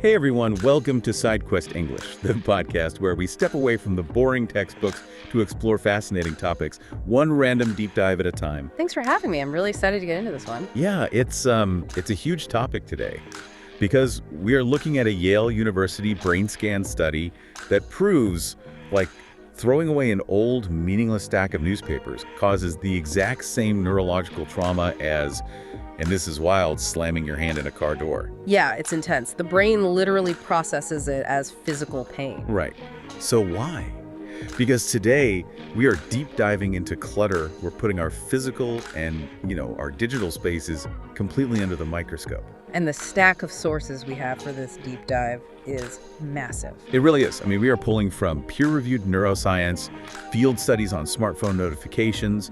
Hey everyone, welcome to SideQuest English, the podcast where we step away from the boring textbooks to explore fascinating topics, one random deep dive at a time. Thanks for having me. I'm really excited to get into this one. Yeah, it's a huge topic today because we are looking at a Yale University brain scan study that proves, like, throwing away an old, meaningless stack of newspapers causes the exact same neurological trauma as, and this is wild, slamming your hand in a car door. Yeah, it's intense. The brain literally processes it as physical pain. Right. So why? Because today we are deep diving into clutter. We're putting our physical and, our digital spaces completely under the microscope. And the stack of sources we have for this deep dive is massive. It really is. I mean, we are pulling from peer-reviewed neuroscience, field studies on smartphone notifications,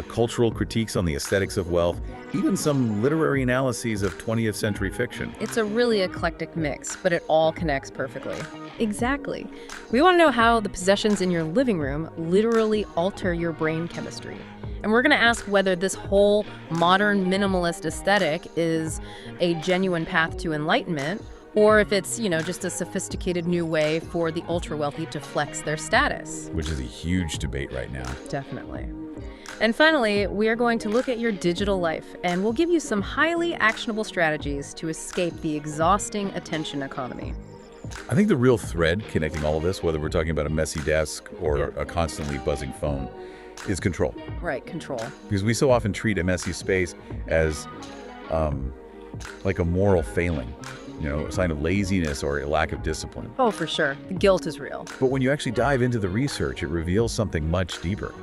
cultural critiques on the aesthetics of wealth, even some literary analyses of 20th century fiction. It's a really eclectic mix, but it all connects perfectly. Exactly. We want to know how the possessions in your living room literally alter your brain chemistry. And we're going to ask whether this whole modern minimalist aesthetic is a genuine path to enlightenment, or if it's, just a sophisticated new way for the ultra-wealthy to flex their status. Which is a huge debate right now. Definitely. And finally, we are going to look at your digital life, and we'll give you some highly actionable strategies to escape the exhausting attention economy. I think the real thread connecting all of this, whether we're talking about a messy desk or a constantly buzzing phone, is control. Right, control. Because we so often treat a messy space as like a moral failing, a sign of laziness or a lack of discipline. Oh, for sure. The guilt is real. But when you actually dive into the research, it reveals something much deeper.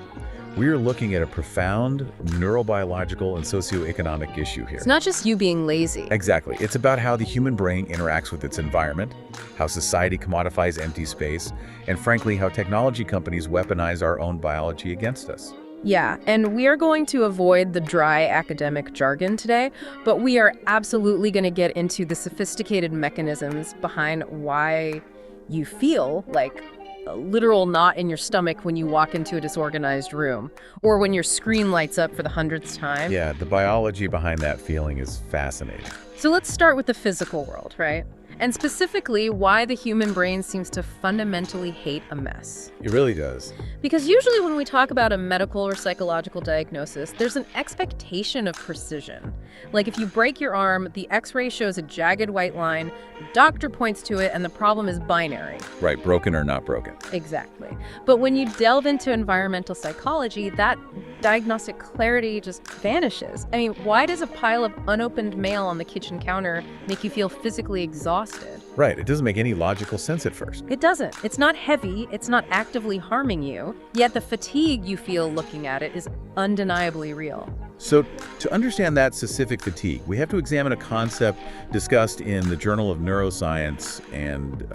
We are looking at a profound neurobiological and socioeconomic issue here. It's not just you being lazy. Exactly. It's about how the human brain interacts with its environment, how society commodifies empty space, and frankly, how technology companies weaponize our own biology against us. Yeah, and we are going to avoid the dry academic jargon today, but we are absolutely going to get into the sophisticated mechanisms behind why you feel like a literal knot in your stomach when you walk into a disorganized room, or when your screen lights up for the 100th time. Yeah, the biology behind that feeling is fascinating. So let's start with the physical world, right? And specifically, why the human brain seems to fundamentally hate a mess. It really does. Because usually when we talk about a medical or psychological diagnosis, there's an expectation of precision. Like if you break your arm, the x-ray shows a jagged white line, the doctor points to it, and the problem is binary. Right, broken or not broken. Exactly. But when you delve into environmental psychology, that diagnostic clarity just vanishes. I mean, why does a pile of unopened mail on the kitchen counter make you feel physically exhausted? Right, it doesn't make any logical sense at first. It doesn't. It's not heavy, it's not actively harming you, yet the fatigue you feel looking at it is undeniably real. So to understand that specific fatigue, we have to examine a concept discussed in the Journal of Neuroscience and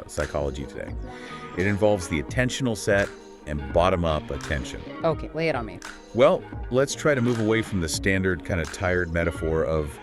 Psychology today. It involves the attentional set and bottom-up attention. Okay, lay it on me. Well, let's try to move away from the standard kind of tired metaphor of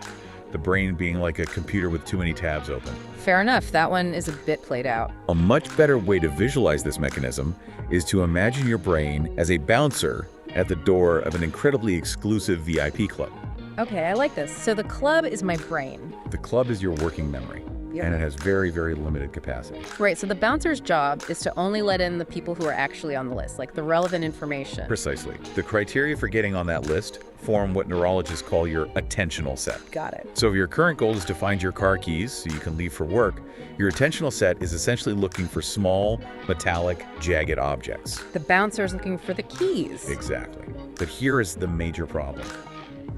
the brain being like a computer with too many tabs open. Fair enough. That one is a bit played out. A much better way to visualize this mechanism is to imagine your brain as a bouncer at the door of an incredibly exclusive VIP club. Okay, I like this. So the club is my brain. The club is your working memory. Yep. And it has very, very limited capacity. Right, so the bouncer's job is to only let in the people who are actually on the list, like the relevant information. Precisely. The criteria for getting on that list form what neurologists call your attentional set. Got it. So if your current goal is to find your car keys so you can leave for work, your attentional set is essentially looking for small, metallic, jagged objects. The bouncer's looking for the keys. Exactly. But here is the major problem.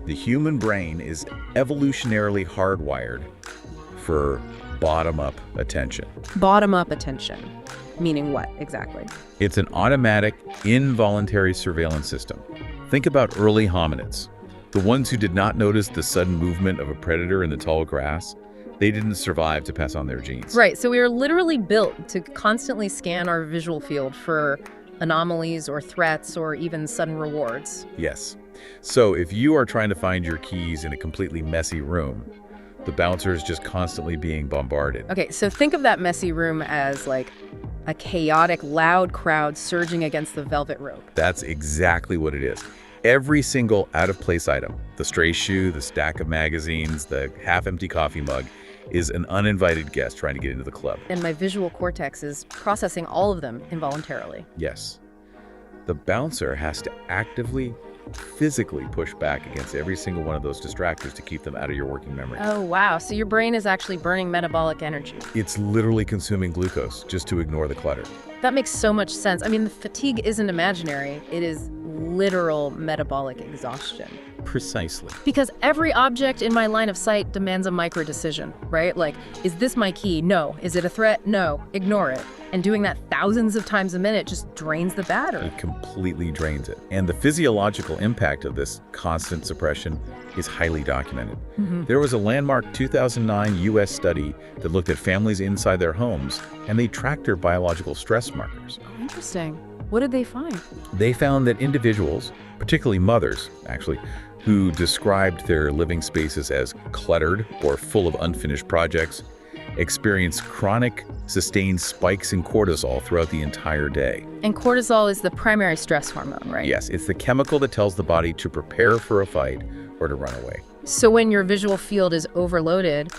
The human brain is evolutionarily hardwired for bottom-up attention. Bottom-up attention. Meaning what, exactly? It's an automatic, involuntary surveillance system. Think about early hominids. The ones who did not notice the sudden movement of a predator in the tall grass. They didn't survive to pass on their genes. Right, so we are literally built to constantly scan our visual field for anomalies or threats or even sudden rewards. Yes. So if you are trying to find your keys in a completely messy room, the bouncer is just constantly being bombarded. Okay, so think of that messy room as like a chaotic, loud crowd surging against the velvet rope. That's exactly what it is. Every single out-of-place item, the stray shoe, the stack of magazines, the half-empty coffee mug, is an uninvited guest trying to get into the club. And my visual cortex is processing all of them involuntarily. Yes. The bouncer has to actively, physically push back against every single one of those distractors to keep them out of your working memory. Oh, wow. So your brain is actually burning metabolic energy. It's literally consuming glucose just to ignore the clutter. That makes so much sense. I mean, the fatigue isn't imaginary. It is literal metabolic exhaustion. Precisely. Because every object in my line of sight demands a micro decision, right? Like, is this my key? No. Is it a threat? No. Ignore it. And doing that thousands of times a minute just drains the battery. It completely drains it. And the physiological impact of this constant suppression is highly documented. There was a landmark 2009 U.S. study that looked at families inside their homes, and they tracked their biological stress markers. Oh, interesting. What did they find? They found that individuals, particularly mothers, actually, who described their living spaces as cluttered or full of unfinished projects, experienced chronic, sustained spikes in cortisol throughout the entire day. And cortisol is the primary stress hormone, right? Yes, it's the chemical that tells the body to prepare for a fight or to run away. So when your visual field is overloaded,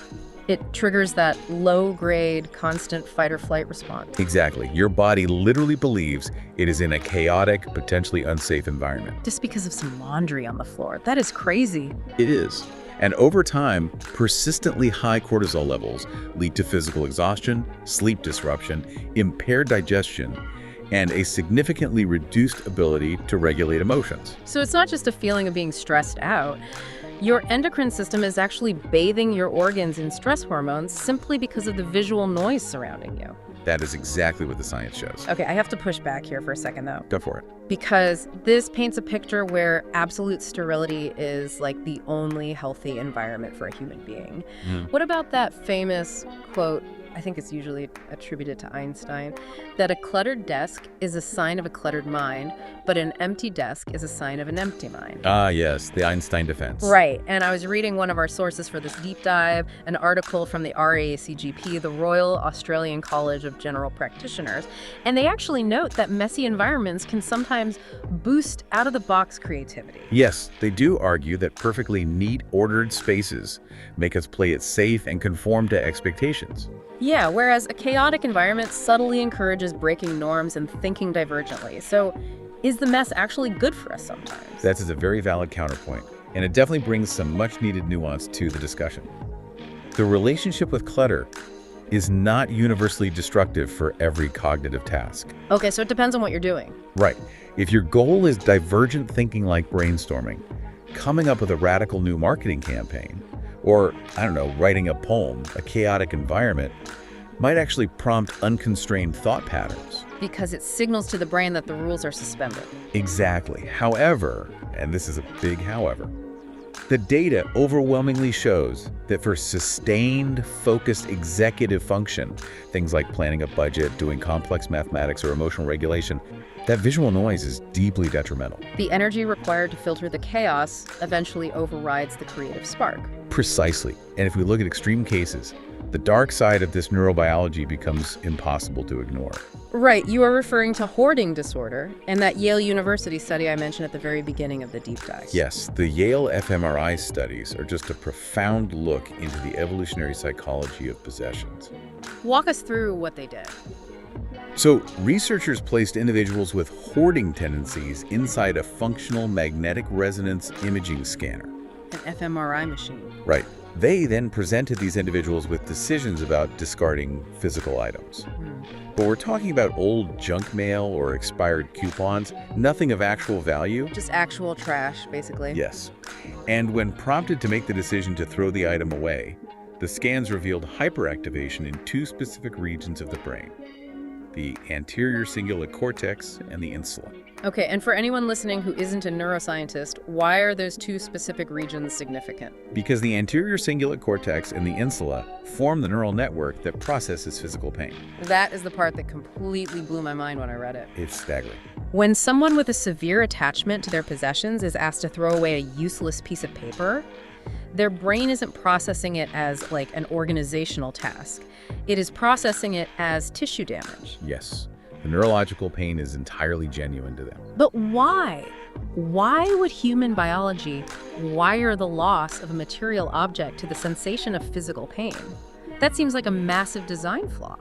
it triggers that low-grade, constant fight-or-flight response. Exactly. Your body literally believes it is in a chaotic, potentially unsafe environment. Just because of some laundry on the floor. That is crazy. It is. And over time, persistently high cortisol levels lead to physical exhaustion, sleep disruption, impaired digestion, and a significantly reduced ability to regulate emotions. So it's not just a feeling of being stressed out. Your endocrine system is actually bathing your organs in stress hormones simply because of the visual noise surrounding you. That is exactly what the science shows. Okay, I have to push back here for a second, though. Go for it. Because this paints a picture where absolute sterility is like the only healthy environment for a human being. What about that famous quote, I think it's usually attributed to Einstein, that a cluttered desk is a sign of a cluttered mind, but an empty desk is a sign of an empty mind. Ah, yes, the Einstein defense. Right, and I was reading one of our sources for this deep dive, an article from the RACGP, the Royal Australian College of General Practitioners, and they actually note that messy environments can sometimes boost out-of-the-box creativity. Yes, they do argue that perfectly neat, ordered spaces make us play it safe and conform to expectations. Yeah, whereas a chaotic environment subtly encourages breaking norms and thinking divergently. So is the mess actually good for us sometimes? That is a very valid counterpoint, and it definitely brings some much-needed nuance to the discussion. The relationship with clutter is not universally destructive for every cognitive task. Okay, so it depends on what you're doing. Right. If your goal is divergent thinking like brainstorming, coming up with a radical new marketing campaign, or, I don't know, writing a poem, a chaotic environment might actually prompt unconstrained thought patterns. Because it signals to the brain that the rules are suspended. Exactly. However, and this is a big however, the data overwhelmingly shows that for sustained, focused executive function, things like planning a budget, doing complex mathematics, or emotional regulation, that visual noise is deeply detrimental. The energy required to filter the chaos eventually overrides the creative spark. Precisely. And if we look at extreme cases, the dark side of this neurobiology becomes impossible to ignore. Right, you are referring to hoarding disorder and that Yale University study I mentioned at the very beginning of the deep dive. Yes, the Yale fMRI studies are just a profound look into the evolutionary psychology of possessions. Walk us through what they did. So, researchers placed individuals with hoarding tendencies inside a functional magnetic resonance imaging scanner. An fMRI machine. Right. They then presented these individuals with decisions about discarding physical items. But we're talking about old junk mail or expired coupons, nothing of actual value. Just actual trash, basically. Yes. And when prompted to make the decision to throw the item away, the scans revealed hyperactivation in two specific regions of the brain: the anterior cingulate cortex and the insula. Okay, and for anyone listening who isn't a neuroscientist, why are those two specific regions significant? Because the anterior cingulate cortex and the insula form the neural network that processes physical pain. That is the part that completely blew my mind when I read it. It's staggering. When someone with a severe attachment to their possessions is asked to throw away a useless piece of paper, their brain isn't processing it as like an organizational task. It is processing it as tissue damage. Yes. The neurological pain is entirely genuine to them. But why? Why would human biology wire the loss of a material object to the sensation of physical pain? That seems like a massive design flaw.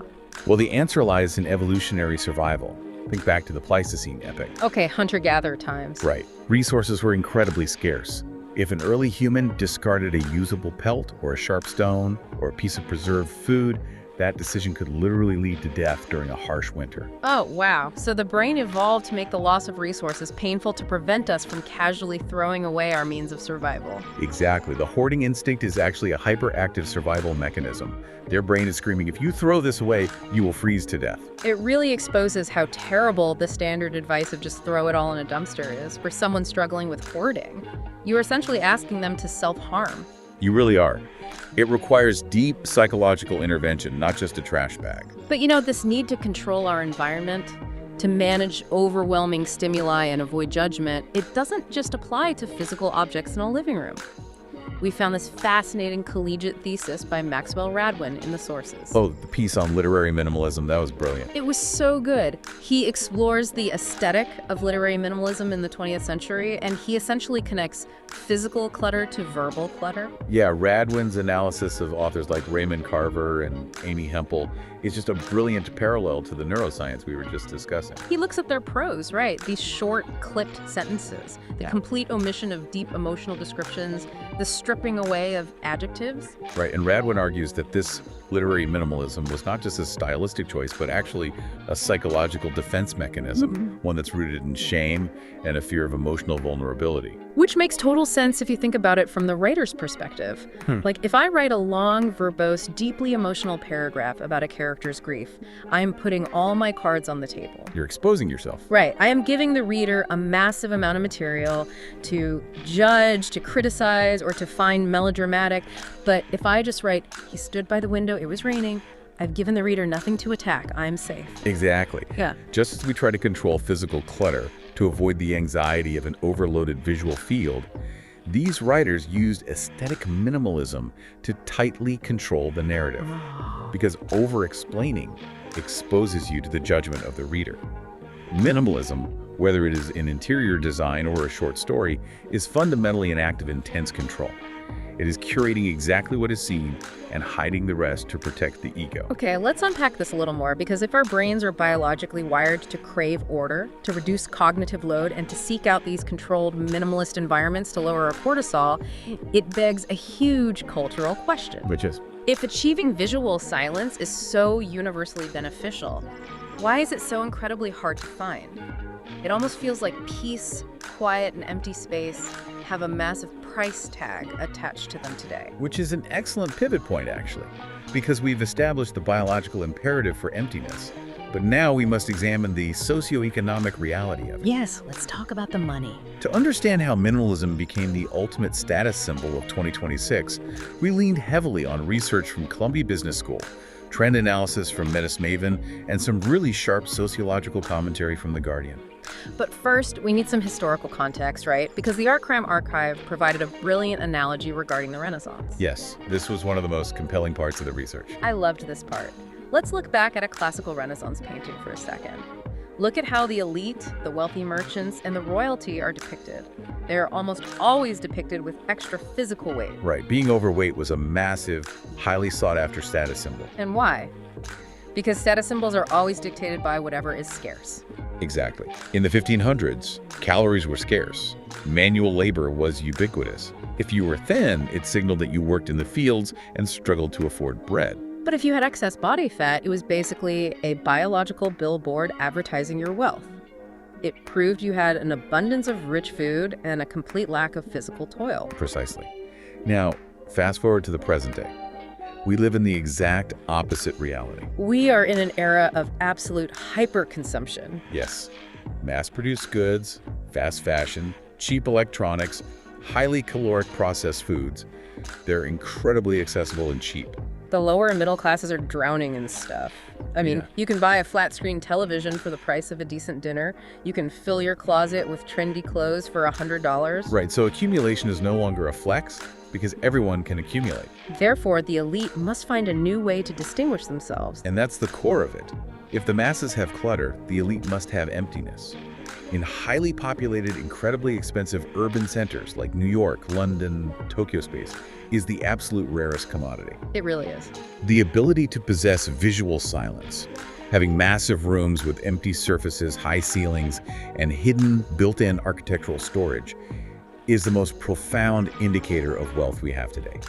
Well, the answer lies in evolutionary survival. Think back to the Pleistocene epoch. Okay, hunter-gatherer times. Right. Resources were incredibly scarce. If an early human discarded a usable pelt or a sharp stone or a piece of preserved food, that decision could literally lead to death during a harsh winter. Oh, wow. So the brain evolved to make the loss of resources painful to prevent us from casually throwing away our means of survival. Exactly. The hoarding instinct is actually a hyperactive survival mechanism. Their brain is screaming, if you throw this away, you will freeze to death. It really exposes how terrible the standard advice of just throw it all in a dumpster is for someone struggling with hoarding. You're essentially asking them to self-harm. You really are. It requires deep psychological intervention, not just a trash bag. But you know, this need to control our environment, to manage overwhelming stimuli and avoid judgment, it doesn't just apply to physical objects in a living room. We found this fascinating collegiate thesis by Maxwell Radwin in the sources. Oh, the piece on literary minimalism, that was brilliant. It was so good. He explores the aesthetic of literary minimalism in the 20th century, and he essentially connects physical clutter to verbal clutter. Yeah, Radwin's analysis of authors like Raymond Carver and Amy Hempel is just a brilliant parallel to the neuroscience we were just discussing. He looks at their prose, right? These short, clipped sentences, the complete omission of deep emotional descriptions, the stripping away of adjectives. Right, and Radwin argues that this literary minimalism was not just a stylistic choice, but actually a psychological defense mechanism, one that's rooted in shame and a fear of emotional vulnerability. Which makes total sense if you think about it from the writer's perspective. Like, if I write a long, verbose, deeply emotional paragraph about a character's grief, I am putting all my cards on the table. You're exposing yourself. Right. I am giving the reader a massive amount of material to judge, to criticize, or to find melodramatic. But if I just write, he stood by the window, it was raining, I've given the reader nothing to attack, I'm safe. Exactly. Yeah. Just as we try to control physical clutter to avoid the anxiety of an overloaded visual field, these writers used aesthetic minimalism to tightly control the narrative, because over-explaining exposes you to the judgment of the reader. Minimalism, whether it is in interior design or a short story, is fundamentally an act of intense control. It is curating exactly what is seen and hiding the rest to protect the ego. Okay, let's unpack this a little more, because if our brains are biologically wired to crave order, to reduce cognitive load, and to seek out these controlled minimalist environments to lower our cortisol, it begs a huge cultural question. Which is? If achieving visual silence is so universally beneficial, why is it so incredibly hard to find? It almost feels like peace, quiet, and empty space have a massive price tag attached to them today. Which is an excellent pivot point, actually, because we've established the biological imperative for emptiness. But now we must examine the socioeconomic reality of it. Yes, let's talk about the money. To understand how minimalism became the ultimate status symbol of 2026, we leaned heavily on research from Columbia Business School, trend analysis from Metis Maven, and some really sharp sociological commentary from The Guardian. But first, we need some historical context, right? Because the Art Crime Archive provided a brilliant analogy regarding the Renaissance. Yes, this was one of the most compelling parts of the research. I loved this part. Let's look back at a classical Renaissance painting for a second. Look at how the elite, the wealthy merchants, and the royalty are depicted. They are almost always depicted with extra physical weight. Right, being overweight was a massive, highly sought-after status symbol. And why? Because status symbols are always dictated by whatever is scarce. Exactly. In the 1500s, calories were scarce. Manual labor was ubiquitous. If you were thin, it signaled that you worked in the fields and struggled to afford bread. But if you had excess body fat, it was basically a biological billboard advertising your wealth. It proved you had an abundance of rich food and a complete lack of physical toil. Precisely. Now, fast forward to the present day. We live in the exact opposite reality. We are in an era of absolute hyperconsumption. Yes. Mass-produced goods, fast fashion, cheap electronics, highly caloric processed foods. They're incredibly accessible and cheap. The lower and middle classes are drowning in stuff. I mean, you can buy a flat-screen television for the price of a decent dinner. You can fill your closet with trendy clothes for $100. Right, so accumulation is no longer a flex because everyone can accumulate. Therefore, the elite must find a new way to distinguish themselves. And that's the core of it. If the masses have clutter, the elite must have emptiness. In highly populated, incredibly expensive urban centers like New York, London, Tokyo space is the absolute rarest commodity. It really is. The ability to possess visual silence, having massive rooms with empty surfaces, high ceilings, and hidden built-in architectural storage is the most profound indicator of wealth we have today.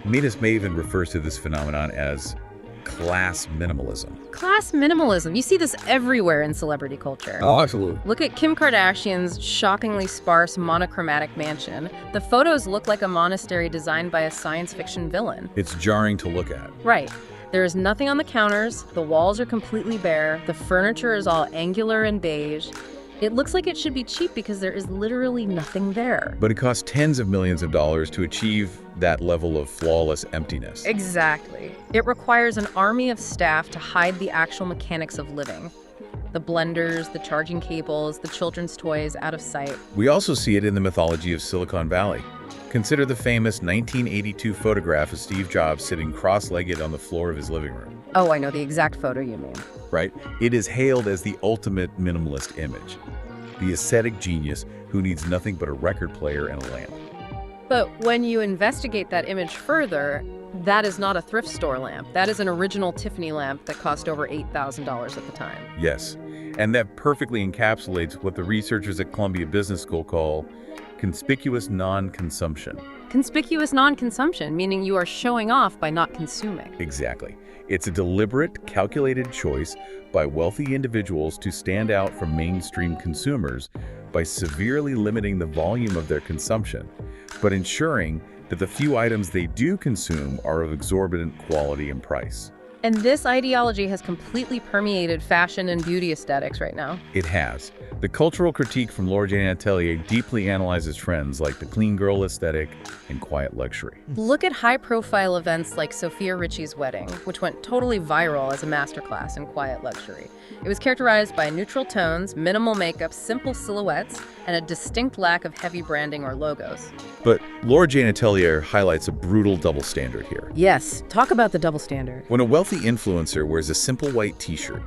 Midas Maven refers to this phenomenon as class minimalism. Class minimalism. You see this everywhere in celebrity culture. Oh, absolutely. Look at Kim Kardashian's shockingly sparse monochromatic mansion. The photos look like a monastery designed by a science fiction villain. It's jarring to look at. Right. There is nothing on the counters, the walls are completely bare, the furniture is all angular and beige. It looks like it should be cheap because there is literally nothing there. But it costs tens of millions of dollars to achieve that level of flawless emptiness. Exactly. It requires an army of staff to hide the actual mechanics of living. The blenders, the charging cables, the children's toys out of sight. We also see it in the mythology of Silicon Valley. Consider the famous 1982 photograph of Steve Jobs sitting cross-legged on the floor of his living room. Oh, I know the exact photo you mean. Right? It is hailed as the ultimate minimalist image. The aesthetic genius who needs nothing but a record player and a lamp. But when you investigate that image further, that is not a thrift store lamp. That is an original Tiffany lamp that cost over $8,000 at the time. Yes, and that perfectly encapsulates what the researchers at Columbia Business School call conspicuous non-consumption. Conspicuous non-consumption, meaning you are showing off by not consuming. Exactly. It's a deliberate, calculated choice by wealthy individuals to stand out from mainstream consumers by severely limiting the volume of their consumption, but ensuring that the few items they do consume are of exorbitant quality and price. And this ideology has completely permeated fashion and beauty aesthetics right now. It has. The cultural critique from Laura Jane Atelier deeply analyzes trends like the clean girl aesthetic and quiet luxury. Look at high-profile events like Sophia Richie's wedding, which went totally viral as a masterclass in quiet luxury. It was characterized by neutral tones, minimal makeup, simple silhouettes, and a distinct lack of heavy branding or logos. But Laura Jane Atelier highlights a brutal double standard here. Yes, talk about the double standard. When a wealthy influencer wears a simple white t-shirt,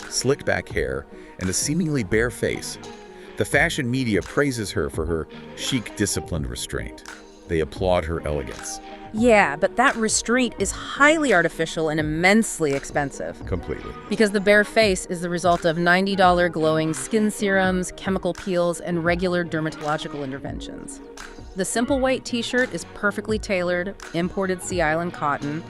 slicked back hair, and a seemingly bare face, the fashion media praises her for her chic, disciplined restraint. They applaud her elegance. Yeah, but that restraint is highly artificial and immensely expensive. Completely. Because the bare face is the result of $90 glowing skin serums, chemical peels, and regular dermatological interventions. The simple white t-shirt is perfectly tailored, imported Sea Island cotton.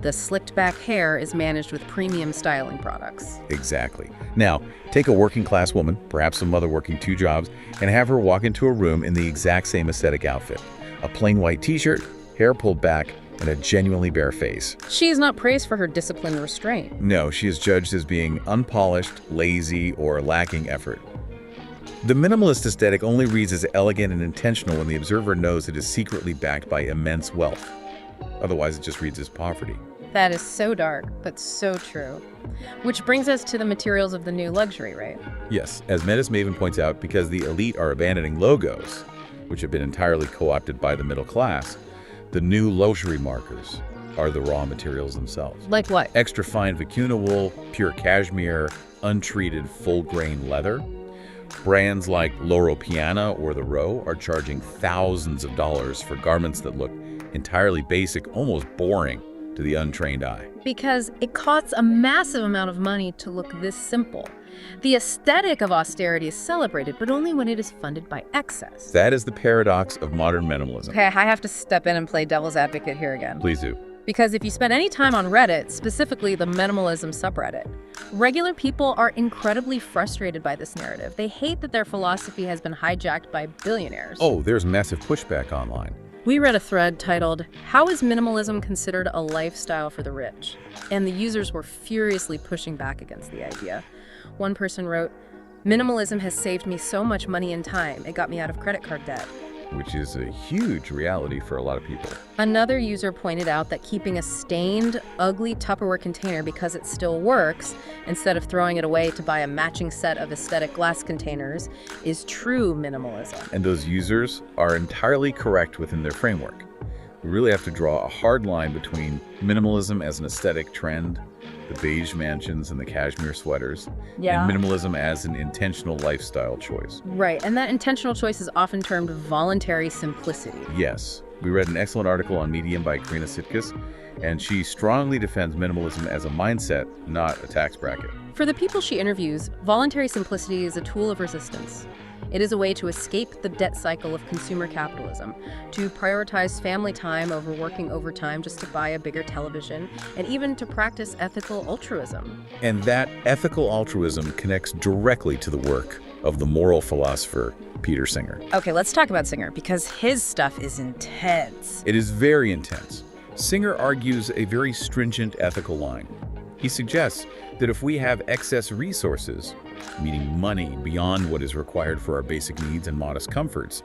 The slicked back hair is managed with premium styling products. Exactly. Now, take a working class woman, perhaps a mother working 2 jobs, and have her walk into a room in the exact same aesthetic outfit. A plain white t-shirt, hair pulled back, and a genuinely bare face. She is not praised for her disciplined restraint. No, she is judged as being unpolished, lazy, or lacking effort. The minimalist aesthetic only reads as elegant and intentional when the observer knows it is secretly backed by immense wealth. Otherwise, it just reads as poverty. That is so dark, but so true. Which brings us to the materials of the new luxury, right? Yes, as Midas Maven points out, because the elite are abandoning logos, which have been entirely co-opted by the middle class, the new luxury markers are the raw materials themselves. Like what? Extra fine vicuna wool, pure cashmere, untreated full-grain leather. Brands like Loro Piana or The Row are charging thousands of dollars for garments that look entirely basic, almost boring to the untrained eye. Because it costs a massive amount of money to look this simple. The aesthetic of austerity is celebrated, but only when it is funded by excess. That is the paradox of modern minimalism. Okay, I have to step in and play devil's advocate here again. Please do. Because if you spend any time on Reddit, specifically the minimalism subreddit, regular people are incredibly frustrated by this narrative. They hate that their philosophy has been hijacked by billionaires. Oh, there's massive pushback online. We read a thread titled, "How is minimalism considered a lifestyle for the rich?" And the users were furiously pushing back against the idea. One person wrote, "Minimalism has saved me so much money and time. It got me out of credit card debt." Which is a huge reality for a lot of people. Another user pointed out that keeping a stained, ugly Tupperware container because it still works, instead of throwing it away to buy a matching set of aesthetic glass containers, is true minimalism. And those users are entirely correct within their framework. We really have to draw a hard line between minimalism as an aesthetic trend the beige mansions and the cashmere sweaters, Yeah. and minimalism as an intentional lifestyle choice. Right, and that intentional choice is often termed voluntary simplicity. Yes, we read an excellent article on Medium by Karina Sitkus, and she strongly defends minimalism as a mindset, not a tax bracket. For the people she interviews, voluntary simplicity is a tool of resistance. It is a way to escape the debt cycle of consumer capitalism, to prioritize family time over working overtime just to buy a bigger television, and even to practice ethical altruism. And that ethical altruism connects directly to the work of the moral philosopher Peter Singer. Okay, let's talk about Singer, because his stuff is intense. It is very intense. Singer argues a very stringent ethical line. He suggests that if we have excess resources, meaning money beyond what is required for our basic needs and modest comforts,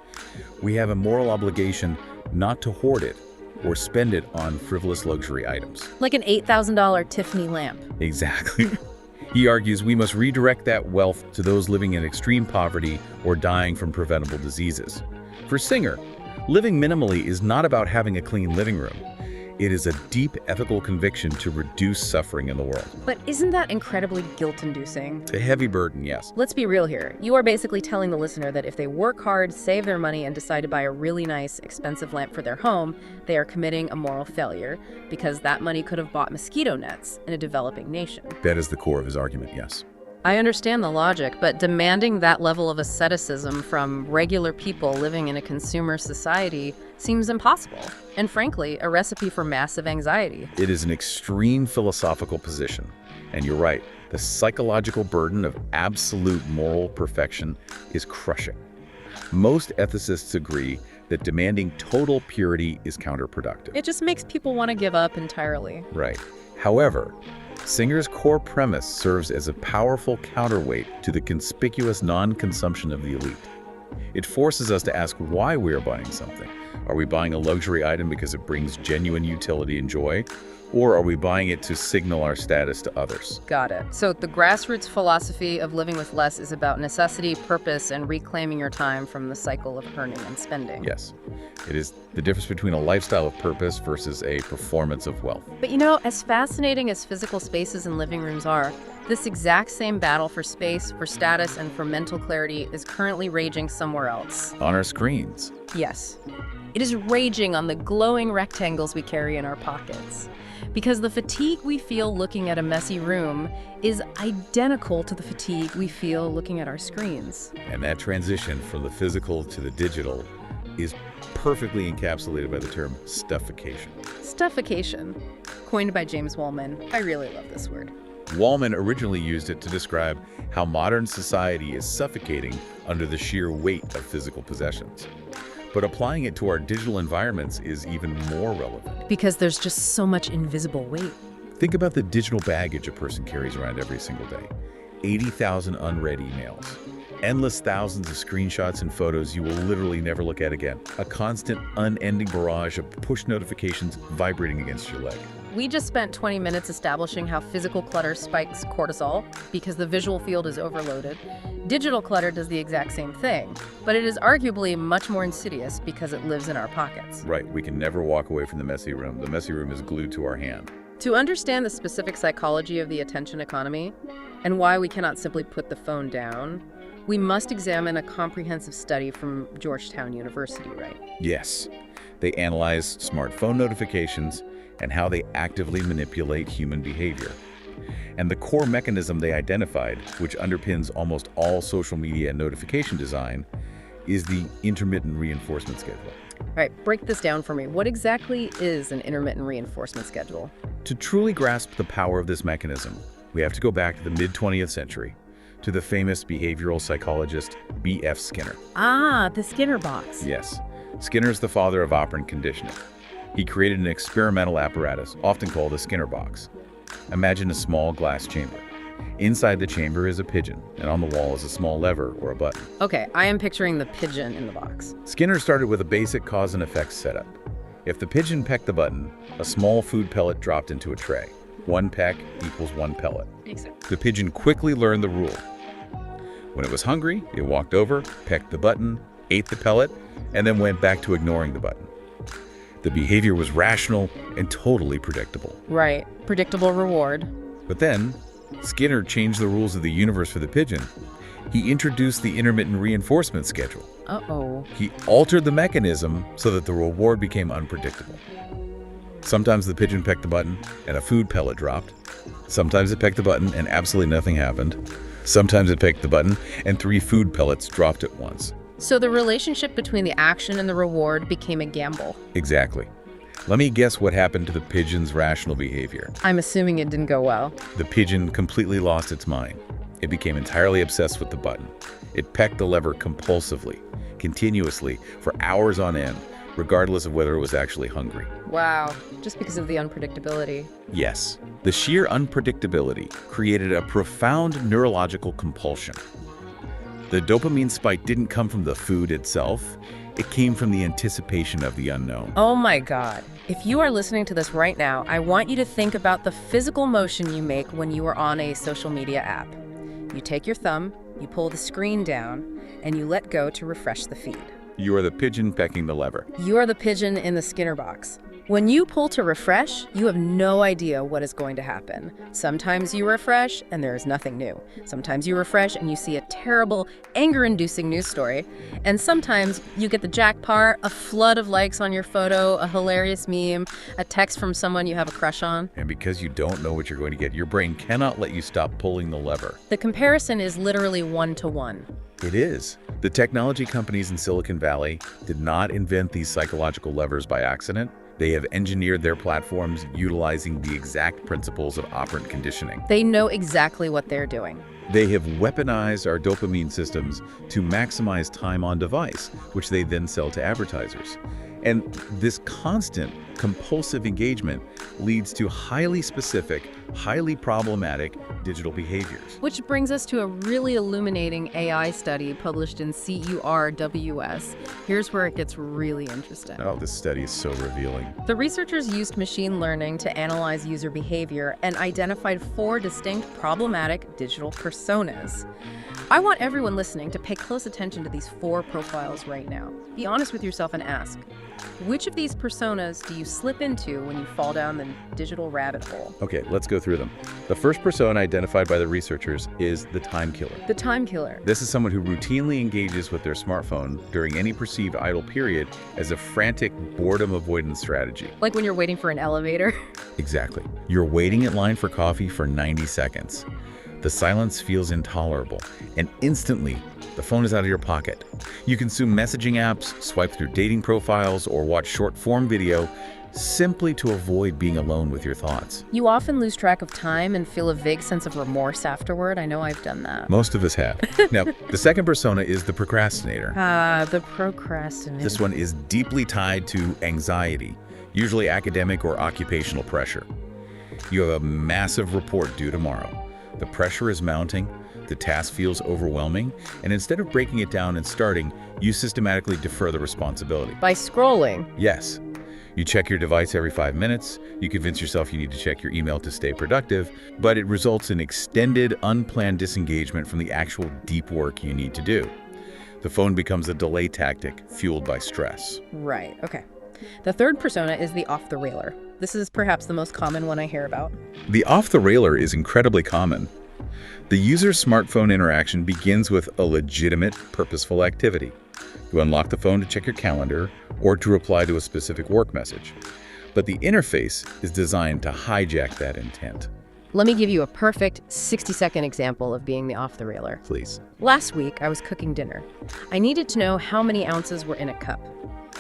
we have a moral obligation not to hoard it or spend it on frivolous luxury items. Like an $8,000 Tiffany lamp. Exactly. He argues we must redirect that wealth to those living in extreme poverty or dying from preventable diseases. For Singer, living minimally is not about having a clean living room. It is a deep ethical conviction to reduce suffering in the world. But isn't that incredibly guilt-inducing? It's a heavy burden, yes. Let's be real here. You are basically telling the listener that if they work hard, save their money, and decide to buy a really nice, expensive lamp for their home, they are committing a moral failure because that money could have bought mosquito nets in a developing nation. That is the core of his argument, yes. I understand the logic, but demanding that level of asceticism from regular people living in a consumer society seems impossible, and frankly, a recipe for massive anxiety. It is an extreme philosophical position, and you're right, the psychological burden of absolute moral perfection is crushing. Most ethicists agree that demanding total purity is counterproductive. It just makes people want to give up entirely. Right. However, Singer's core premise serves as a powerful counterweight to the conspicuous non-consumption of the elite. It forces us to ask why we are buying something. Are we buying a luxury item because it brings genuine utility and joy? Or are we buying it to signal our status to others? Got it. So the grassroots philosophy of living with less is about necessity, purpose, and reclaiming your time from the cycle of earning and spending. Yes. It is the difference between a lifestyle of purpose versus a performance of wealth. But you know, as fascinating as physical spaces and living rooms are, this exact same battle for space, for status, and for mental clarity is currently raging somewhere else. On our screens. Yes. It is raging on the glowing rectangles we carry in our pockets. Because the fatigue we feel looking at a messy room is identical to the fatigue we feel looking at our screens. And that transition from the physical to the digital is perfectly encapsulated by the term stuffication. Stuffication, coined by James Wallman. I really love this word. Wallman originally used it to describe how modern society is suffocating under the sheer weight of physical possessions. But applying it to our digital environments is even more relevant. Because there's just so much invisible weight. Think about the digital baggage a person carries around every single day. 80,000 unread emails. Endless thousands of screenshots and photos you will literally never look at again. A constant, unending barrage of push notifications vibrating against your leg. We just spent 20 minutes establishing how physical clutter spikes cortisol because the visual field is overloaded. Digital clutter does the exact same thing, but it is arguably much more insidious because it lives in our pockets. Right, we can never walk away from the messy room. The messy room is glued to our hand. To understand the specific psychology of the attention economy and why we cannot simply put the phone down, we must examine a comprehensive study from Georgetown University, right? Yes, they analyzed smartphone notifications and how they actively manipulate human behavior. And the core mechanism they identified, which underpins almost all social media and notification design, is the intermittent reinforcement schedule. All right, break this down for me. What exactly is an intermittent reinforcement schedule? To truly grasp the power of this mechanism, we have to go back to the mid-20th century, to the famous behavioral psychologist B.F. Skinner. Ah, the Skinner box. Yes, Skinner is the father of operant conditioning. He created an experimental apparatus, often called a Skinner box. Imagine a small glass chamber. Inside the chamber is a pigeon, and on the wall is a small lever or a button. Okay, I am picturing the pigeon in the box. Skinner started with a basic cause and effect setup. If the pigeon pecked the button, a small food pellet dropped into a tray. 1 peck equals 1 pellet. Makes sense. The pigeon quickly learned the rule. When it was hungry, it walked over, pecked the button, ate the pellet, and then went back to ignoring the button. The behavior was rational and totally predictable. Right. Predictable reward. But then, Skinner changed the rules of the universe for the pigeon. He introduced the intermittent reinforcement schedule. Uh-oh. He altered the mechanism so that the reward became unpredictable. Sometimes the pigeon pecked the button and a food pellet dropped. Sometimes it pecked the button and absolutely nothing happened. Sometimes it pecked the button and 3 food pellets dropped at once. So the relationship between the action and the reward became a gamble. Exactly. Let me guess what happened to the pigeon's rational behavior. I'm assuming it didn't go well. The pigeon completely lost its mind. It became entirely obsessed with the button. It pecked the lever compulsively, continuously, for hours on end, regardless of whether it was actually hungry. Wow, just because of the unpredictability. Yes, the sheer unpredictability created a profound neurological compulsion. The dopamine spike didn't come from the food itself. It came from the anticipation of the unknown. Oh my God. If you are listening to this right now, I want you to think about the physical motion you make when you are on a social media app. You take your thumb, you pull the screen down, and you let go to refresh the feed. You are the pigeon pecking the lever. You are the pigeon in the Skinner box. When you pull to refresh, you have no idea what is going to happen. Sometimes you refresh and there is nothing new. Sometimes you refresh and you see a terrible, anger-inducing news story. And sometimes you get the jackpot, a flood of likes on your photo, a hilarious meme, a text from someone you have a crush on. And because you don't know what you're going to get, your brain cannot let you stop pulling the lever. The comparison is literally 1-to-1. It is. The technology companies in Silicon Valley did not invent these psychological levers by accident. They have engineered their platforms utilizing the exact principles of operant conditioning. They know exactly what they're doing. They have weaponized our dopamine systems to maximize time on device, which they then sell to advertisers. And this constant, compulsive engagement leads to highly specific, highly problematic digital behaviors. Which brings us to a really illuminating AI study published in CUR-WS. Here's where it gets really interesting. Oh, this study is so revealing. The researchers used machine learning to analyze user behavior and identified 4 distinct problematic digital personas. I want everyone listening to pay close attention to these 4 profiles right now. Be honest with yourself and ask, which of these personas do you slip into when you fall down the digital rabbit hole? Okay, let's go through them. The first persona identified by the researchers is the time killer. The time killer. This is someone who routinely engages with their smartphone during any perceived idle period as a frantic boredom avoidance strategy. Like when you're waiting for an elevator. Exactly. You're waiting in line for coffee for 90 seconds. The silence feels intolerable, and instantly, the phone is out of your pocket. You consume messaging apps, swipe through dating profiles, or watch short-form video simply to avoid being alone with your thoughts. You often lose track of time and feel a vague sense of remorse afterward. I know I've done that. Most of us have. Now, the second persona is the procrastinator. The procrastinator. This one is deeply tied to anxiety, usually academic or occupational pressure. You have a massive report due tomorrow. The pressure is mounting, the task feels overwhelming, and instead of breaking it down and starting, you systematically defer the responsibility. By scrolling? Yes. You check your device every 5 minutes, you convince yourself you need to check your email to stay productive, but it results in extended, unplanned disengagement from the actual deep work you need to do. The phone becomes a delay tactic fueled by stress. Right, okay. The third persona is the off-the-railer. This is perhaps the most common one I hear about. The off-the-railer is incredibly common. The user's smartphone interaction begins with a legitimate, purposeful activity. You unlock the phone to check your calendar or to reply to a specific work message. But the interface is designed to hijack that intent. Let me give you a perfect 60-second example of being the off-the-railer. Please. Last week, I was cooking dinner. I needed to know how many ounces were in a cup.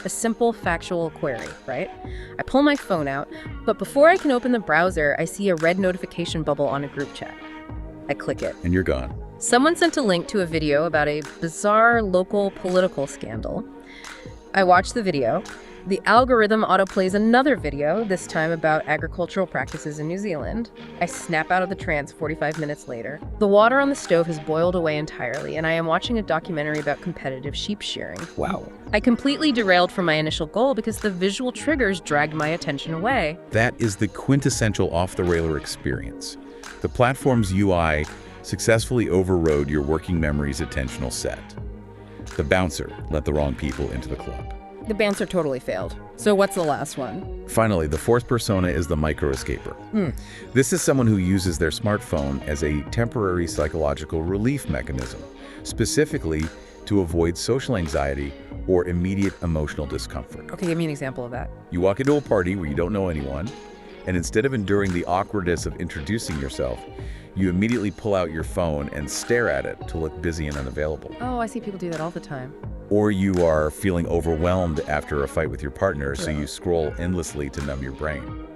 A simple factual query, right? I pull my phone out, but before I can open the browser, I see a red notification bubble on a group chat. I click it. And you're gone. Someone sent a link to a video about a bizarre local political scandal. I watch the video. The algorithm autoplays another video, this time about agricultural practices in New Zealand. I snap out of the trance 45 minutes later. The water on the stove has boiled away entirely, and I am watching a documentary about competitive sheep shearing. Wow. I completely derailed from my initial goal because the visual triggers dragged my attention away. That is the quintessential off-the-railer experience. The platform's UI successfully overrode your working memory's attentional set. The bouncer let the wrong people into the club. The banter totally failed. So what's the last one? Finally, the fourth persona is the micro-escaper. This is someone who uses their smartphone as a temporary psychological relief mechanism, specifically to avoid social anxiety or immediate emotional discomfort. Okay, give me an example of that. You walk into a party where you don't know anyone, and instead of enduring the awkwardness of introducing yourself, you immediately pull out your phone and stare at it to look busy and unavailable. Oh, I see people do that all the time. Or you are feeling overwhelmed after a fight with your partner, so you scroll endlessly to numb your brain.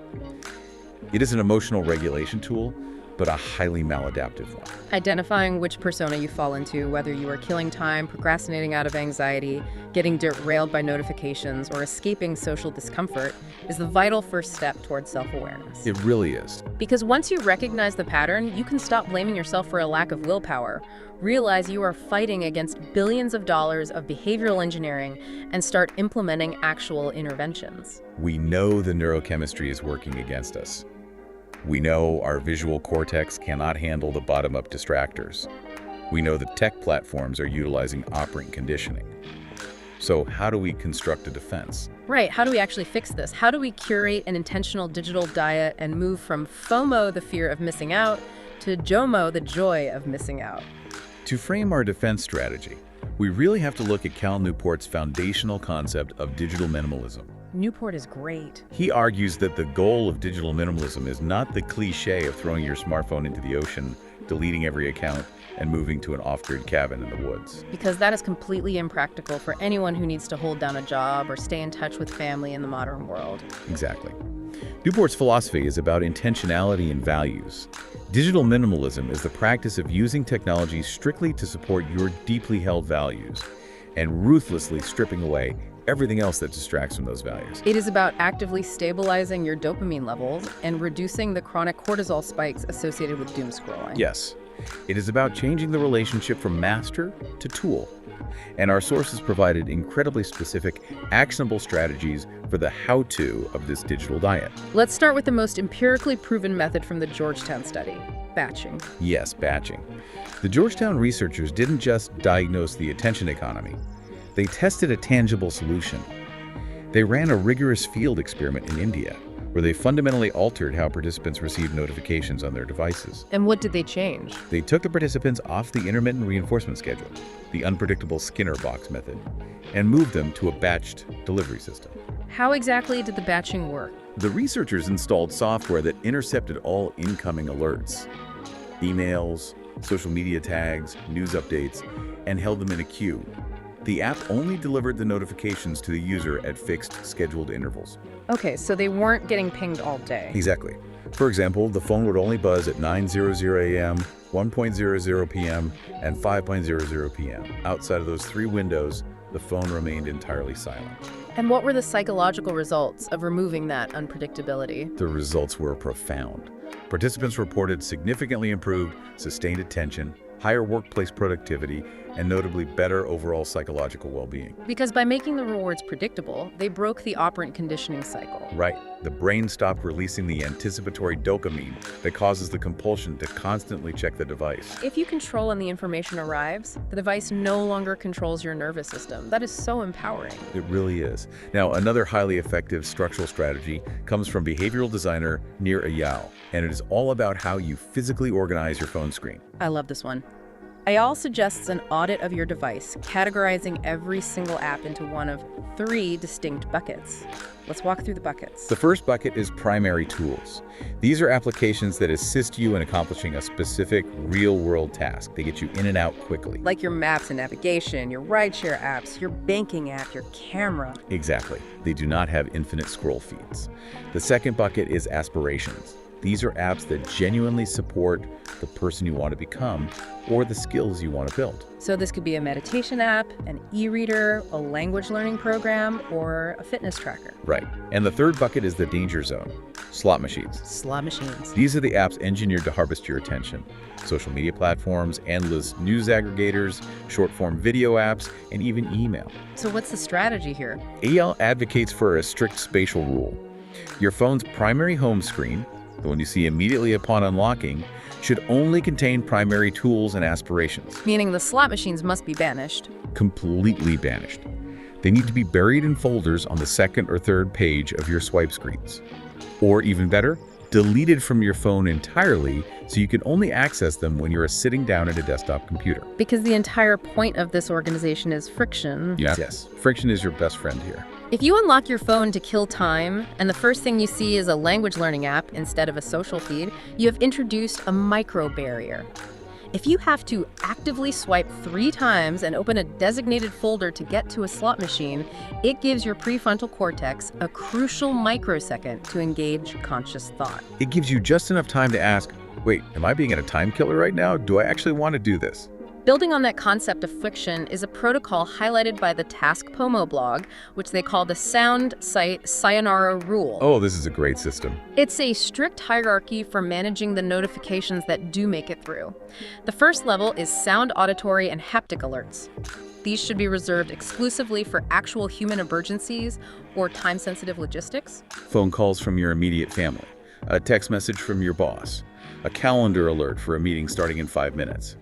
It is an emotional regulation tool, but a highly maladaptive one. Identifying which persona you fall into, whether you are killing time, procrastinating out of anxiety, getting derailed by notifications, or escaping social discomfort, is the vital first step towards self-awareness. It really is. Because once you recognize the pattern, you can stop blaming yourself for a lack of willpower, realize you are fighting against billions of dollars of behavioral engineering, and start implementing actual interventions. We know the neurochemistry is working against us. We know our visual cortex cannot handle the bottom-up distractors. We know that tech platforms are utilizing operant conditioning. So how do we construct a defense? Right, how do we actually fix this? How do we curate an intentional digital diet and move from FOMO, the fear of missing out, to JOMO, the joy of missing out? To frame our defense strategy, we really have to look at Cal Newport's foundational concept of digital minimalism. Newport is great. He argues that the goal of digital minimalism is not the cliché of throwing your smartphone into the ocean, deleting every account, and moving to an off-grid cabin in the woods. Because that is completely impractical for anyone who needs to hold down a job or stay in touch with family in the modern world. Exactly. Newport's philosophy is about intentionality and values. Digital minimalism is the practice of using technology strictly to support your deeply held values and ruthlessly stripping away everything else that distracts from those values. It is about actively stabilizing your dopamine levels and reducing the chronic cortisol spikes associated with doom scrolling. Yes, it is about changing the relationship from master to tool. And our sources provided incredibly specific, actionable strategies for the how-to of this digital diet. Let's start with the most empirically proven method from the Georgetown study, batching. Yes, batching. The Georgetown researchers didn't just diagnose the attention economy. They tested a tangible solution. They ran a rigorous field experiment in India, where they fundamentally altered how participants received notifications on their devices. And what did they change? They took the participants off the intermittent reinforcement schedule, the unpredictable Skinner box method, and moved them to a batched delivery system. How exactly did the batching work? The researchers installed software that intercepted all incoming alerts, emails, social media tags, news updates, and held them in a queue. The app only delivered the notifications to the user at fixed, scheduled intervals. Okay, so they weren't getting pinged all day. Exactly. For example, the phone would only buzz at 9:00 a.m., 1:00 p.m., and 5:00 p.m. Outside of those three windows, the phone remained entirely silent. And what were the psychological results of removing that unpredictability? The results were profound. Participants reported significantly improved sustained attention, higher workplace productivity, and notably better overall psychological well-being. Because by making the rewards predictable, they broke the operant conditioning cycle. Right. The brain stopped releasing the anticipatory dopamine that causes the compulsion to constantly check the device. If you control when the information arrives, the device no longer controls your nervous system. That is so empowering. It really is. Now, another highly effective structural strategy comes from behavioral designer Nir Eyal, and it is all about how you physically organize your phone screen. I love this one. Eyal suggests an audit of your device, categorizing every single app into one of 3 distinct buckets. Let's walk through the buckets. The first bucket is primary tools. These are applications that assist you in accomplishing a specific real-world task. They get you in and out quickly. Like your maps and navigation, your rideshare apps, your banking app, your camera. Exactly. They do not have infinite scroll feeds. The second bucket is aspirations. These are apps that genuinely support the person you want to become or the skills you want to build. So this could be a meditation app, an e-reader, a language learning program, or a fitness tracker. Right. And the third bucket is the danger zone, slot machines. Slot machines. These are the apps engineered to harvest your attention. Social media platforms, endless news aggregators, short-form video apps, and even email. So what's the strategy here? Eyal advocates for a strict spatial rule. Your phone's primary home screen, the one you see immediately upon unlocking, should only contain primary tools and aspirations. Meaning the slot machines must be banished. Completely banished. They need to be buried in folders on the second or third page of your swipe screens. Or even better, deleted from your phone entirely so you can only access them when you're sitting down at a desktop computer. Because the entire point of this organization is friction. Yes, friction is your best friend here. If you unlock your phone to kill time, and the first thing you see is a language learning app instead of a social feed, you have introduced a micro barrier. If you have to actively swipe 3 times and open a designated folder to get to a slot machine, it gives your prefrontal cortex a crucial microsecond to engage conscious thought. It gives you just enough time to ask, wait, am I being a time killer right now? Do I actually want to do this? Building on that concept of friction is a protocol highlighted by the Task Pomo blog, which they call the Sound Sight Sayonara Rule. Oh, this is a great system. It's a strict hierarchy for managing the notifications that do make it through. The first level is sound, auditory, and haptic alerts. These should be reserved exclusively for actual human emergencies or time-sensitive logistics. Phone calls from your immediate family, a text message from your boss, a calendar alert for a meeting starting in 5 minutes.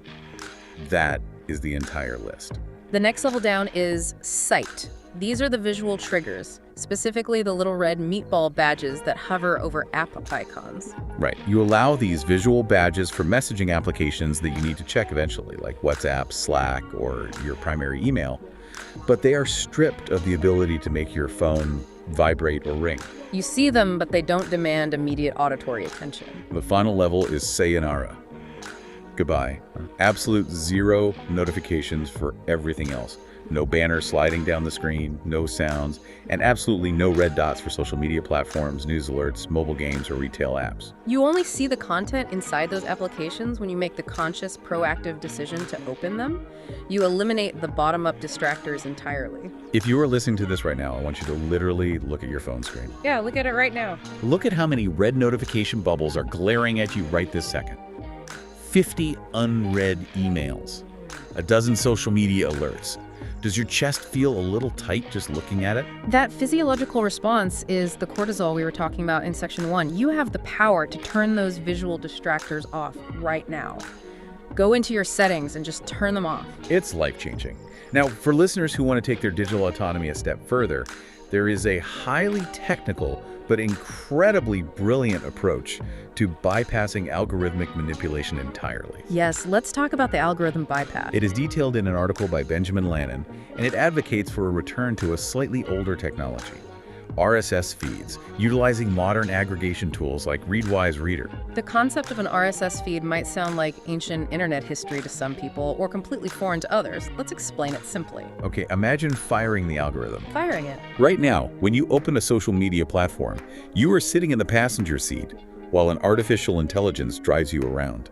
That is the entire list. The next level down is sight. These are the visual triggers, specifically the little red meatball badges that hover over app icons. Right. You allow these visual badges for messaging applications that you need to check eventually, like WhatsApp, Slack, or your primary email. But they are stripped of the ability to make your phone vibrate or ring. You see them, but they don't demand immediate auditory attention. The final level is sayonara. Goodbye. Absolute zero notifications for everything else. No banner sliding down the screen, no sounds, and absolutely no red dots for social media platforms, news alerts, mobile games, or retail apps. You only see the content inside those applications when you make the conscious, proactive decision to open them. You eliminate the bottom-up distractors entirely. If you are listening to this right now, I want you to literally look at your phone screen. Yeah, look at it right now. Look at how many red notification bubbles are glaring at you right this second. 50 unread emails, a dozen social media alerts. Does your chest feel a little tight just looking at it? That physiological response is the cortisol we were talking about in section 1. You have the power to turn those visual distractors off right now. Go into your settings and just turn them off. It's life-changing. Now, for listeners who want to take their digital autonomy a step further, there is a highly technical but incredibly brilliant approach to bypassing algorithmic manipulation entirely. Yes, let's talk about the algorithm bypass. It is detailed in an article by Benjamin Lannon, and it advocates for a return to a slightly older technology. RSS feeds, utilizing modern aggregation tools like Readwise Reader. The concept of an RSS feed might sound like ancient internet history to some people or completely foreign to others. Let's explain it simply. Okay, imagine firing the algorithm. Firing it. Right now, when you open a social media platform, you are sitting in the passenger seat while an artificial intelligence drives you around.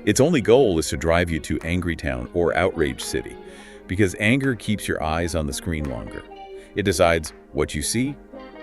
Its only goal is to drive you to Angry Town or Outrage City, because anger keeps your eyes on the screen longer. It decides what you see,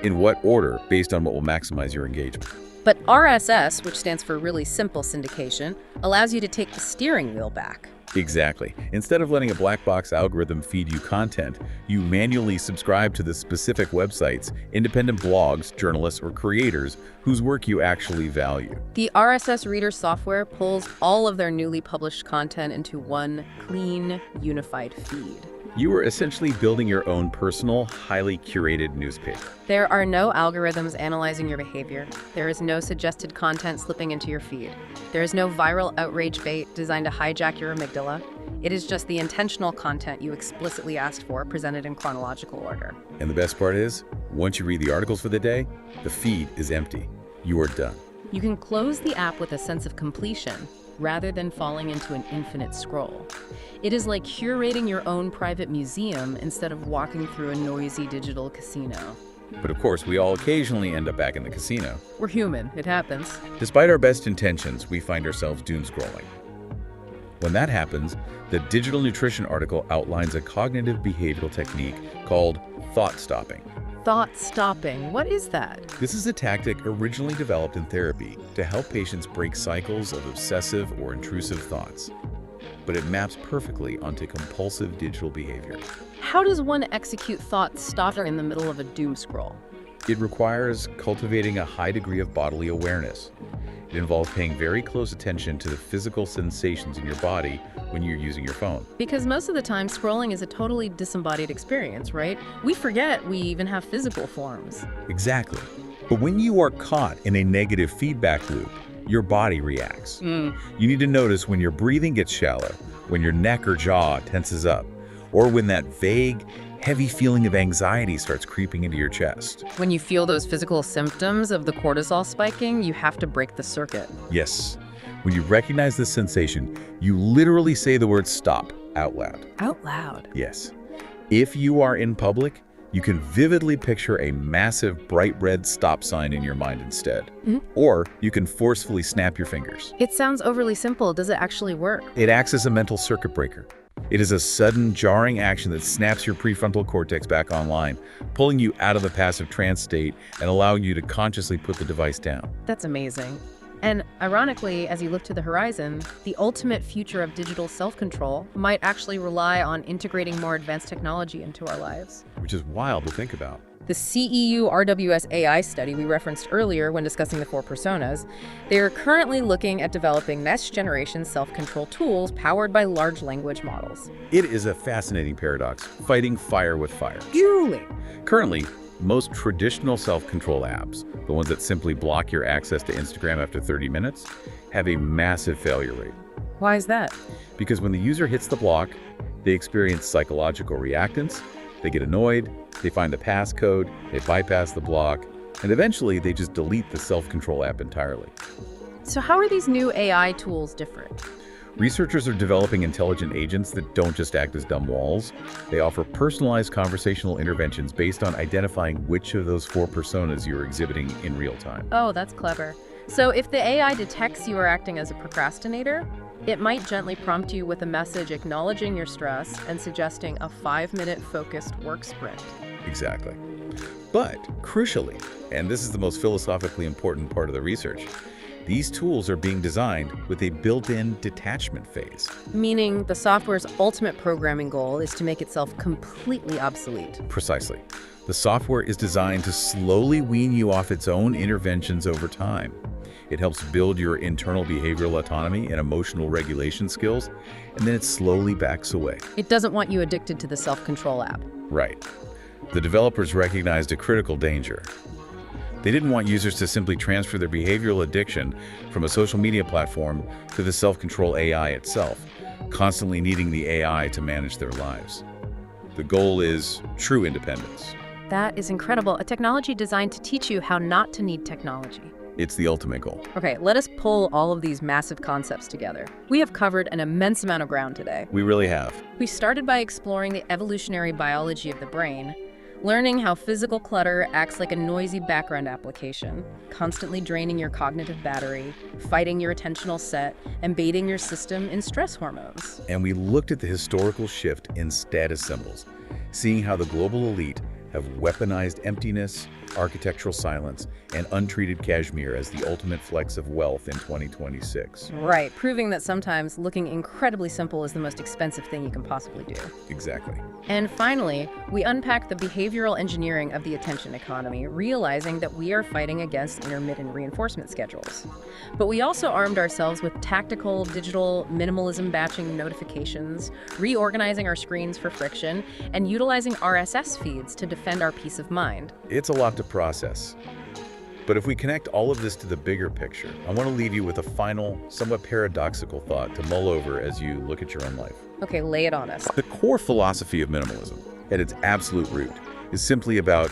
in what order, based on what will maximize your engagement. But RSS, which stands for really simple syndication, allows you to take the steering wheel back. Exactly. Instead of letting a black box algorithm feed you content, you manually subscribe to the specific websites, independent blogs, journalists, or creators whose work you actually value. The RSS reader software pulls all of their newly published content into one clean, unified feed. You are essentially building your own personal, highly curated newspaper. There are no algorithms analyzing your behavior. There is no suggested content slipping into your feed. There is no viral outrage bait designed to hijack your amygdala. It is just the intentional content you explicitly asked for, presented in chronological order. And the best part is, once you read the articles for the day, the feed is empty. You are done. You can close the app with a sense of completion, rather than falling into an infinite scroll. It is like curating your own private museum instead of walking through a noisy digital casino. But of course, we all occasionally end up back in the casino. We're human, it happens. Despite our best intentions, we find ourselves doom scrolling. When that happens, the Digital Nutrition article outlines a cognitive behavioral technique called thought stopping. Thought stopping, what is that? This is a tactic originally developed in therapy to help patients break cycles of obsessive or intrusive thoughts. But it maps perfectly onto compulsive digital behavior. How does one execute thought stopping in the middle of a doom scroll? It requires cultivating a high degree of bodily awareness. It involves paying very close attention to the physical sensations in your body when you're using your phone. Because most of the time, scrolling is a totally disembodied experience, right? We forget we even have physical forms. Exactly. But when you are caught in a negative feedback loop, your body reacts. You need to notice when your breathing gets shallow, when your neck or jaw tenses up, or when that vague, heavy feeling of anxiety starts creeping into your chest. When you feel those physical symptoms of the cortisol spiking, you have to break the circuit. Yes. When you recognize this sensation, you literally say the word stop out loud. Out loud? Yes. If you are in public, you can vividly picture a massive bright red stop sign in your mind instead. Or you can forcefully snap your fingers. It sounds overly simple. Does it actually work? It acts as a mental circuit breaker. It is a sudden, jarring action that snaps your prefrontal cortex back online, pulling you out of the passive trance state and allowing you to consciously put the device down. That's amazing. And ironically, as you look to the horizon, the ultimate future of digital self-control might actually rely on integrating more advanced technology into our lives. Which is wild to think about. The CEU RWS AI study we referenced earlier when discussing the 4 personas, they are currently looking at developing next-generation self-control tools powered by large language models. It is a fascinating paradox, fighting fire with fire. Truly. Currently, most traditional self-control apps, the ones that simply block your access to Instagram after 30 minutes, have a massive failure rate. Why is that? Because when the user hits the block, they experience psychological reactance, they get annoyed, they find the passcode, they bypass the block, and eventually they just delete the self-control app entirely. So how are these new AI tools different? Researchers are developing intelligent agents that don't just act as dumb walls. They offer personalized conversational interventions based on identifying which of those 4 personas you're exhibiting in real time. Oh, that's clever. So if the AI detects you are acting as a procrastinator, it might gently prompt you with a message acknowledging your stress and suggesting a 5-minute focused work sprint. Exactly. But crucially, and this is the most philosophically important part of the research, these tools are being designed with a built-in detachment phase. Meaning the software's ultimate programming goal is to make itself completely obsolete. Precisely. The software is designed to slowly wean you off its own interventions over time. It helps build your internal behavioral autonomy and emotional regulation skills, and then it slowly backs away. It doesn't want you addicted to the self-control app. Right. The developers recognized a critical danger. They didn't want users to simply transfer their behavioral addiction from a social media platform to the self-control AI itself, constantly needing the AI to manage their lives. The goal is true independence. That is incredible. A technology designed to teach you how not to need technology. It's the ultimate goal. Okay, let us pull all of these massive concepts together. We have covered an immense amount of ground today. We really have. We started by exploring the evolutionary biology of the brain, learning how physical clutter acts like a noisy background application, constantly draining your cognitive battery, fighting your attentional set, and baiting your system in stress hormones. And we looked at the historical shift in status symbols, seeing how the global elite have weaponized emptiness, architectural silence, and untreated cashmere as the ultimate flex of wealth in 2026. Right, proving that sometimes looking incredibly simple is the most expensive thing you can possibly do. Exactly. And finally, we unpack the behavioral engineering of the attention economy, realizing that we are fighting against intermittent reinforcement schedules. But we also armed ourselves with tactical digital minimalism batching notifications, reorganizing our screens for friction, and utilizing RSS feeds to defend our peace of mind. It's a lot to process. But if we connect all of this to the bigger picture, I want to leave you with a final, somewhat paradoxical thought to mull over as you look at your own life. Okay, lay it on us. The core philosophy of minimalism, at its absolute root, is simply about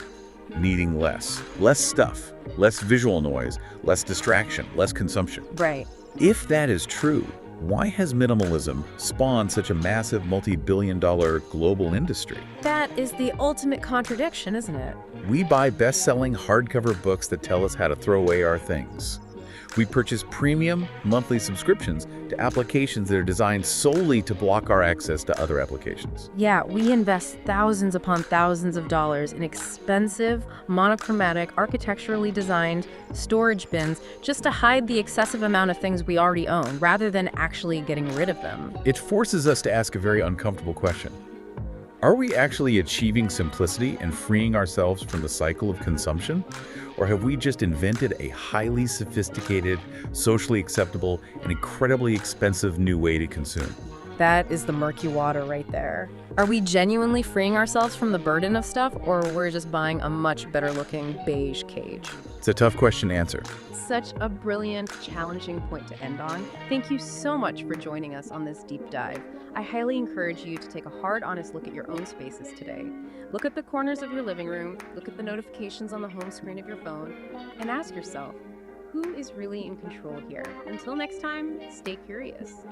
needing less. Less stuff, less visual noise, less distraction, less consumption. Right. If that is true, why has minimalism spawned such a massive multi-billion-dollar global industry? That is the ultimate contradiction, isn't it? We buy best-selling hardcover books that tell us how to throw away our things. We purchase premium monthly subscriptions to applications that are designed solely to block our access to other applications. Yeah, we invest thousands upon thousands of dollars in expensive, monochromatic, architecturally designed storage bins just to hide the excessive amount of things we already own, rather than actually getting rid of them. It forces us to ask a very uncomfortable question. Are we actually achieving simplicity and freeing ourselves from the cycle of consumption? Or have we just invented a highly sophisticated, socially acceptable, and incredibly expensive new way to consume? That is the murky water right there. Are we genuinely freeing ourselves from the burden of stuff, or we're just buying a much better looking beige cage? It's a tough question to answer. Such a brilliant, challenging point to end on. Thank you so much for joining us on this deep dive. I highly encourage you to take a hard, honest look at your own spaces today. Look at the corners of your living room, look at the notifications on the home screen of your phone, and ask yourself, who is really in control here? Until next time, stay curious.